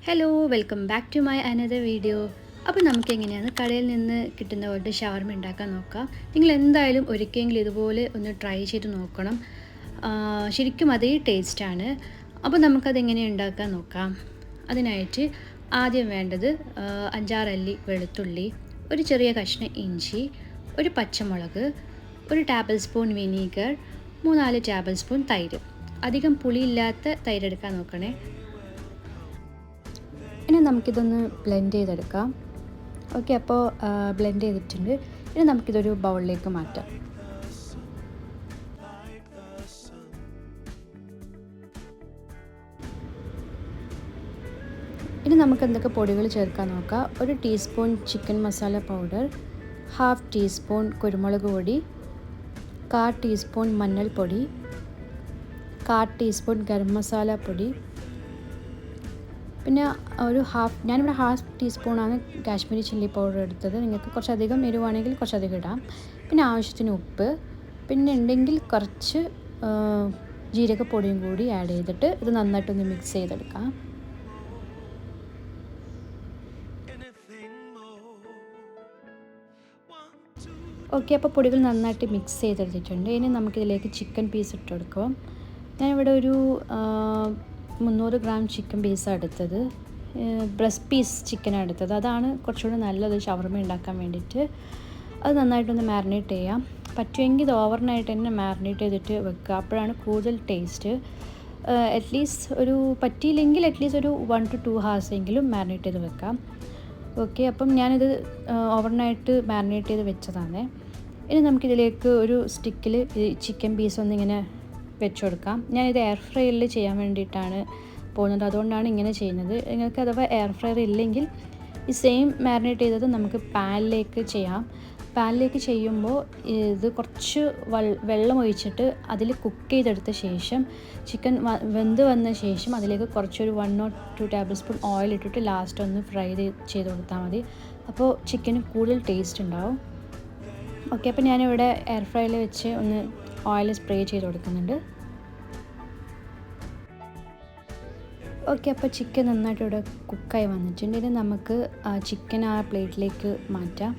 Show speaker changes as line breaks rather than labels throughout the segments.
Hello welcome back to my another video. അപ്പോൾ നമുക്ക് എങ്ങനെയാണ് കടയിൽ നിന്ന് കിട്ടുന്ന പോലത്തെ ഷവർമ ഉണ്ടാക്കാൻ നോക്കാം. നിങ്ങൾ എന്തായാലും ഒരിക്കലെങ്കിലും ഇതുപോലെ ഒന്ന് ട്രൈ ചെയ്ത് നോക്കണം. ശരിക്കും അതേ ടേസ്റ്റാണ്. അപ്പോൾ നമുക്കതെങ്ങനെ ഉണ്ടാക്കാൻ നോക്കാം. അതിനായിട്ട് ആദ്യം വേണ്ടത് 5-6 അല്ലി വെളുത്തുള്ളി, ഒരു ചെറിയ കഷ്ണം ഇഞ്ചി, ഒരു പച്ചമുളക്, ഒരു table spoon vinegar, 3-4 table spoon തൈര്. അധികം പുളിയില്ലാത്ത തൈര് എടുക്കാൻ നോക്കണേ. ഇനി നമുക്കിതൊന്ന് ബ്ലെൻഡ് ചെയ്തെടുക്കാം. ഓക്കെ, അപ്പോൾ ബ്ലെൻഡ് ചെയ്തിട്ടുണ്ട്. ഇനി നമുക്കിതൊരു ബൗളിലേക്ക് മാറ്റാം. ഇനി നമുക്ക് എന്തൊക്കെ പൊടികൾ ചേർക്കാൻ നോക്കാം. ഒരു teaspoon chicken masala powder, 1/2 teaspoon കുരുമുളക് പൊടി, 1/4 ടീസ്പൂൺ മഞ്ഞൾപ്പൊടി, 1/4 ടീസ്പൂൺ ഗരം മസാല പൊടി, പിന്നെ ഞാനിവിടെ 1/2 ടീസ്പൂണാണ് കാശ്മീരി ചില്ലി പൗഡർ എടുത്തത്. നിങ്ങൾക്ക് കുറച്ചധികം എരിവാണെങ്കിൽ കുറച്ചധികം ഇടാം. പിന്നെ ആവശ്യത്തിന് ഉപ്പ്, പിന്നെ ഉണ്ടെങ്കിൽ കുറച്ച് ജീരകപ്പൊടിയും കൂടി ആഡ് ചെയ്തിട്ട് ഇത് നന്നായിട്ടൊന്ന് മിക്സ് ചെയ്തെടുക്കാം. ഓക്കെ, അപ്പോൾ പൊടികൾ നന്നായിട്ട് മിക്സ് ചെയ്തെടുത്തിട്ടുണ്ട്. ഇനി നമുക്കിതിലേക്ക് ചിക്കൻ പീസ് ഇട്ട് കൊടുക്കാം. ഞാനിവിടെ ഒരു 300 ഗ്രാം ചിക്കൻ പീസാണ് എടുത്തത്. ബ്രസ്റ്റ് പീസ് ചിക്കനാണ് എടുത്തത്. അതാണ് കുറച്ചുകൂടി നല്ലത് ഷവർമ ഉണ്ടാക്കാൻ വേണ്ടിയിട്ട്. അത് നന്നായിട്ടൊന്ന് മാരിനേറ്റ് ചെയ്യാം. പറ്റുമെങ്കിൽ ഇത് ഓവർനൈറ്റ് തന്നെ മാരിനേറ്റ് ചെയ്തിട്ട് വെക്കുക. അപ്പോഴാണ് കൂടുതൽ ടേസ്റ്റ്. പറ്റിയില്ലെങ്കിൽ അറ്റ്ലീസ്റ്റ് ഒരു 1 to 2 hours എങ്കിലും മാരിനേറ്റ് ചെയ്ത് വെക്കാം. ഓക്കെ, അപ്പം ഞാനിത് ഓവർനൈറ്റ് മാരിനേറ്റ് ചെയ്ത് വെച്ചതാണ്. ഇനി നമുക്കിതിലേക്ക് ഒരു സ്റ്റിക്കിൽ ചിക്കൻ പീസ് ഒന്നിങ്ങനെ വെച്ച് കൊടുക്കാം. ഞാനിത് എയർ ഫ്രയറിൽ ചെയ്യാൻ വേണ്ടിയിട്ടാണ് പോകുന്നത്, അതുകൊണ്ടാണ് ഇങ്ങനെ ചെയ്യുന്നത്. നിങ്ങൾക്ക് അഥവാ എയർ ഫ്രയർ ഇല്ലെങ്കിൽ ഈ സെയിം മാരിനേറ്റ് ചെയ്തത് നമുക്ക് പാനിലേക്ക് ചെയ്യാം. പാനിലേക്ക് ചെയ്യുമ്പോൾ ഇത് കുറച്ച് വെള്ളം ഒഴിച്ചിട്ട് അതിൽ കുക്ക് ചെയ്തെടുത്ത ശേഷം ചിക്കൻ വെന്ത് വന്ന ശേഷം അതിലേക്ക് കുറച്ചൊരു 1 or 2 ടേബിൾ സ്പൂൺ ഓയിൽ ഇട്ടിട്ട് ലാസ്റ്റ് ഒന്ന് ഫ്രൈ ചെയ്ത് കൊടുത്താൽ മതി. അപ്പോൾ ചിക്കന് കൂടുതൽ ടേസ്റ്റ് ഉണ്ടാവും. ഓക്കെ, അപ്പോൾ ഞാനിവിടെ എയർ ഫ്രയറിൽ വെച്ച് ഒന്ന് ഓയിൽ സ്പ്രേ ചെയ്ത് കൊടുക്കുന്നുണ്ട്. ഓക്കെ, അപ്പോൾ ചിക്കൻ നന്നായിട്ട് ഇവിടെ കുക്കായി വന്നിട്ടുണ്ട്. ഇനി നമുക്ക് ചിക്കൻ ആ പ്ലേറ്റിലേക്ക് മാറ്റാം.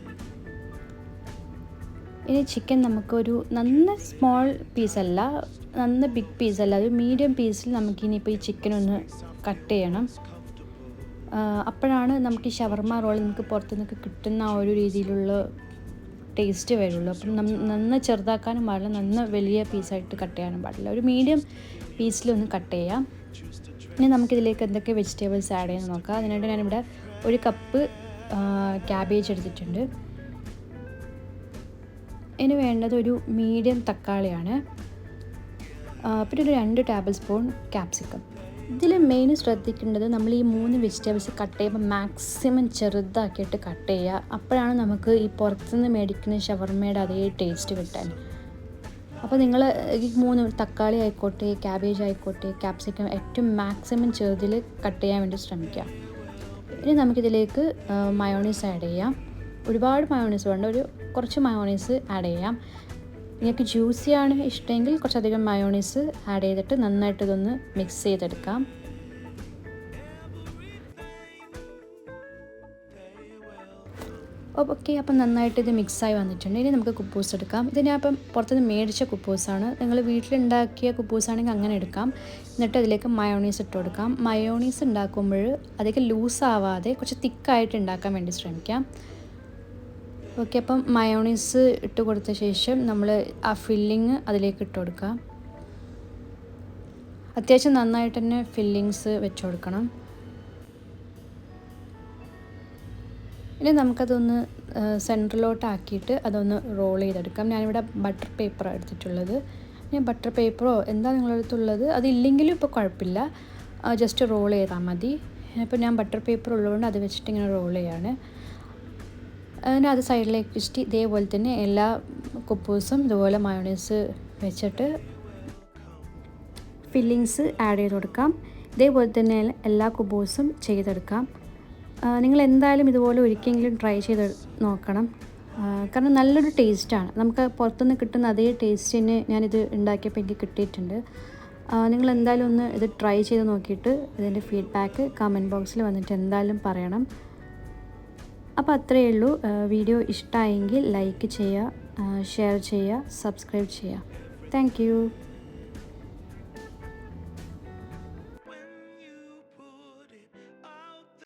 ഇനി ചിക്കൻ നമുക്കൊരു നന്ന സ്മോൾ പീസല്ല, നന്ന ബിഗ് പീസല്ല, ഒരു മീഡിയം പീസിൽ നമുക്കിനിയിപ്പോൾ ഈ ചിക്കൻ ഒന്ന് കട്ട് ചെയ്യണം. അപ്പോഴാണ് നമുക്ക് ഈ ഷവർമ റോൾ നമുക്ക് പുറത്തുനിന്നൊക്കെ കിട്ടുന്ന ആ ഒരു രീതിയിലുള്ള ടേസ്റ്റ് വരുള്ളൂ. അപ്പം നന്ന ചെറുതാക്കാനും പാടില്ല, നന്ന വലിയ പീസായിട്ട് കട്ട് ചെയ്യാനും പാടില്ല. ഒരു മീഡിയം പീസിലൊന്ന് കട്ട് ചെയ്യാം. ഇനി നമുക്കിതിലേക്ക് എന്തൊക്കെ വെജിറ്റബിൾസ് ആഡ് ചെയ്യാൻ നോക്കാം. അതിനായിട്ട് ഞാനിവിടെ 1 കപ്പ് ക്യാബേജ് എടുത്തിട്ടുണ്ട്. ഇനി വേണ്ടത് ഒരു മീഡിയം തക്കാളിയാണ്. പിന്നെ ഒരു 2 ടേബിൾ സ്പൂൺ ക്യാപ്സിക്കം. ഇതിൽ മെയിൻ ശ്രദ്ധിക്കേണ്ടത് നമ്മൾ ഈ 3 വെജിറ്റബിൾസ് കട്ട് ചെയ്യുമ്പോൾ മാക്സിമം ചെറുതാക്കിയിട്ട് കട്ട് ചെയ്യുക. അപ്പോഴാണ് നമുക്ക് ഈ പുറത്തുനിന്ന് മേടിക്കുന്ന ഷവർമയുടെ അതേ ടേസ്റ്റ് കിട്ടാൻ. അപ്പോൾ നിങ്ങൾ ഈ 3 തക്കാളി ആയിക്കോട്ടെ, ക്യാബേജ് ആയിക്കോട്ടെ, ക്യാപ്സിക്കം ഏറ്റവും മാക്സിമം ചെറുതിൽ കട്ട് ചെയ്യാൻ വേണ്ടി ശ്രമിക്കുക. ഇനി നമുക്കിതിലേക്ക് മയോണീസ് ആഡ് ചെയ്യാം. ഒരുപാട് മയോണീസ് വേണ്ട, കുറച്ച് മയോണീസ് ആഡ് ചെയ്യാം. നിങ്ങൾക്ക് ജ്യൂസിയാണ് ഇഷ്ടമെങ്കിൽ കുറച്ചധികം മയോണീസ് ആഡ് ചെയ്തിട്ട് നന്നായിട്ട് ഇതൊന്ന് മിക്സ് ചെയ്തെടുക്കാം. ഓക്കെ, അപ്പം നന്നായിട്ട് ഇത് മിക്സായി വന്നിട്ടുണ്ട്. ഇനി നമുക്ക് കുബൂസ് എടുക്കാം. ഇത് ഞാൻ അപ്പം പുറത്തുനിന്ന് മേടിച്ച കുബൂസാണ്. നിങ്ങൾ വീട്ടിലുണ്ടാക്കിയ കുബൂസാണെങ്കിൽ അങ്ങനെ എടുക്കാം. എന്നിട്ട് അതിലേക്ക് മയോണീസ് ഇട്ട് കൊടുക്കാം. മയോണീസ് ഉണ്ടാക്കുമ്പോൾ അധികം ലൂസാവാതെ കുറച്ച് തിക്കായിട്ട് ഉണ്ടാക്കാൻ വേണ്ടി ശ്രമിക്കാം. ഓക്കെ, അപ്പം മയോണീസ് ഇട്ട് കൊടുത്ത ശേഷം നമ്മൾ ആ ഫില്ലിങ് അതിലേക്ക് ഇട്ട് കൊടുക്കാം. അത്യാവശ്യം നന്നായിട്ട് തന്നെ ഫില്ലിങ്സ് വെച്ച് കൊടുക്കണം. ഇനി നമുക്കതൊന്ന് സെൻറ്ററിലോട്ടാക്കിയിട്ട് അതൊന്ന് റോൾ ചെയ്തെടുക്കാം. ഞാനിവിടെ ബട്ടർ പേപ്പറാണ് എടുത്തിട്ടുള്ളത്. ഞാൻ ബട്ടർ പേപ്പറോ എന്താ നിങ്ങളുടെ അടുത്തുള്ളത് അതില്ലെങ്കിലും ഇപ്പോൾ കുഴപ്പമില്ല, ജസ്റ്റ് റോൾ ചെയ്താൽ മതി. ഇപ്പോൾ ഞാൻ ബട്ടർ പേപ്പർ ഉള്ളതുകൊണ്ട് അത് വെച്ചിട്ട് ഇങ്ങനെ റോൾ ചെയ്യാണ്. അതിന് അത് സൈഡിലേക്ക് വെച്ചിട്ട് ഇതേപോലെ തന്നെ എല്ലാ കുബൂസും ഇതുപോലെ മയോണൈസ് വെച്ചിട്ട് ഫില്ലിങ്സ് ആഡ് ചെയ്ത് കൊടുക്കാം. ഇതേപോലെ തന്നെ എല്ലാ കുബൂസും ചെയ്തെടുക്കാം. നിങ്ങൾ എന്തായാലും ഇതുപോലെ ഒരിക്കലെങ്കിലും ട്രൈ ചെയ്ത് നോക്കണം. കാരണം നല്ലൊരു ടേസ്റ്റാണ്. നമുക്ക് പുറത്തുനിന്ന് കിട്ടുന്ന അതേ ടേസ്റ്റിന് ഞാനിത് ഉണ്ടാക്കിയപ്പോൾ എനിക്ക് കിട്ടിയിട്ടുണ്ട്. നിങ്ങൾ എന്തായാലും ഒന്ന് ഇത് ട്രൈ ചെയ്ത് നോക്കിയിട്ട് ഇതിൻ്റെ ഫീഡ്ബാക്ക് കമൻറ്റ് ബോക്സിൽ വന്നിട്ട് എന്തായാലും പറയണം. അപ്പോൾ അത്രയേ ഉള്ളൂ. വീഡിയോ ഇഷ്ടമായെങ്കിൽ ലൈക്ക് ചെയ്യുക, ഷെയർ ചെയ്യുക, സബ്സ്ക്രൈബ് ചെയ്യുക. Thank you.